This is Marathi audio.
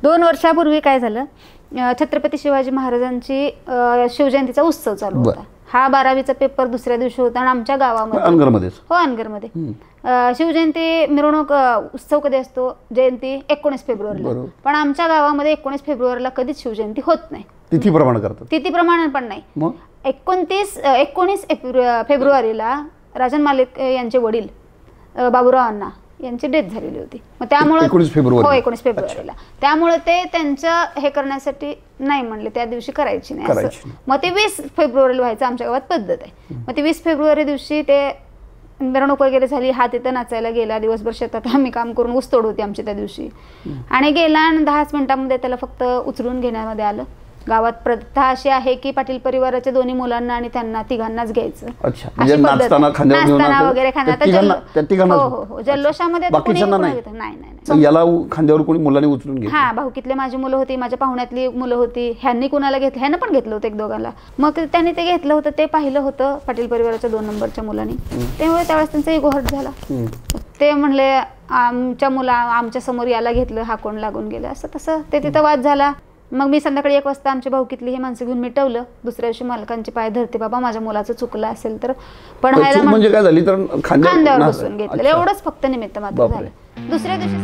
2 वर्षापूर्वी काय झालं, छत्रपती शिवाजी महाराजांची शिवजयंतीचा उत्सव चालू होता. हा 12वीचा पेपर दुसऱ्या दिवशी होता आणि आमच्या गावामध्ये अनगरमध्ये. हो, अनगरमध्ये शिवजयंती मिरवणूक उत्सव कधी असतो, जयंती 19 फेब्रुवारीला. पण आमच्या गावामध्ये 19 फेब्रुवारीला कधीच शिवजयंती होत नाही. तिथी प्रमाण करतात. तिथी प्रमाण पण नाही. 19 फेब्रुवारीला राजन मालिक यांचे वडील बाबूराव अण्णा यांची डेथ झालेली होती. मग त्यामुळे 19 फेब्रुवारीला त्यामुळे ते त्यांचं हे करण्यासाठी नाही म्हणले, त्या दिवशी करायची नाही. मग ते 20 फेब्रुवारीला व्हायचं, आमच्या गावात पद्धत आहे. मग ते 20 फेब्रुवारी दिवशी ते मिरवणूक वगैरे झाली. हा तिथं नाचायला गेला. दिवसभर शेतात आम्ही काम करून ऊस तोड होती आमची त्या दिवशी. आणि गेला आणि 10 मिनिटांमध्ये त्याला फक्त उचलून घेण्यामध्ये आलं. गावात प्रथा अशी आहे की पाटील परिवाराच्या दोन्ही मुलांना आणि त्यांना तिघांनाच घ्यायचं. नाचताना वगैरे खाण्यात हो जल्लोषामध्ये नाही. याला खांद्यावर कोणी मुलांनी उचलून घेतलं. हा, भाऊकीतले माझी मुलं होती, माझ्या पाहुण्यातली मुलं होती. ह्यांनी कुणाला घेतलं, ह्यानं पण घेतलं होतं 1-2. मग त्यांनी ते घेतलं होतं, ते पाहिलं होतं पाटील परिवाराच्या 2 नंबरच्या मुलांनी. त्यामुळे त्यावेळेस त्यांचा इगो हर्ट झाला. ते म्हणले आमच्या समोर याला घेतलं, हा कोण लागून गेलं, असं तसं ते तिथं वाद झाला. मग मी संध्याकाळी 1 वाजता आमच्या भाऊकीतली हे माणसं घेऊन मिटवलं. दुसऱ्या दिवशी मालकांचे पाय धरते, बाबा माझ्या मुलाचं चुकलं असेल तर. पण म्हणजे काय झाली तर खांद्यावर बसून घेतलं, एवढंच फक्त निमित्त मात्र झालं. दुसऱ्या दिवशी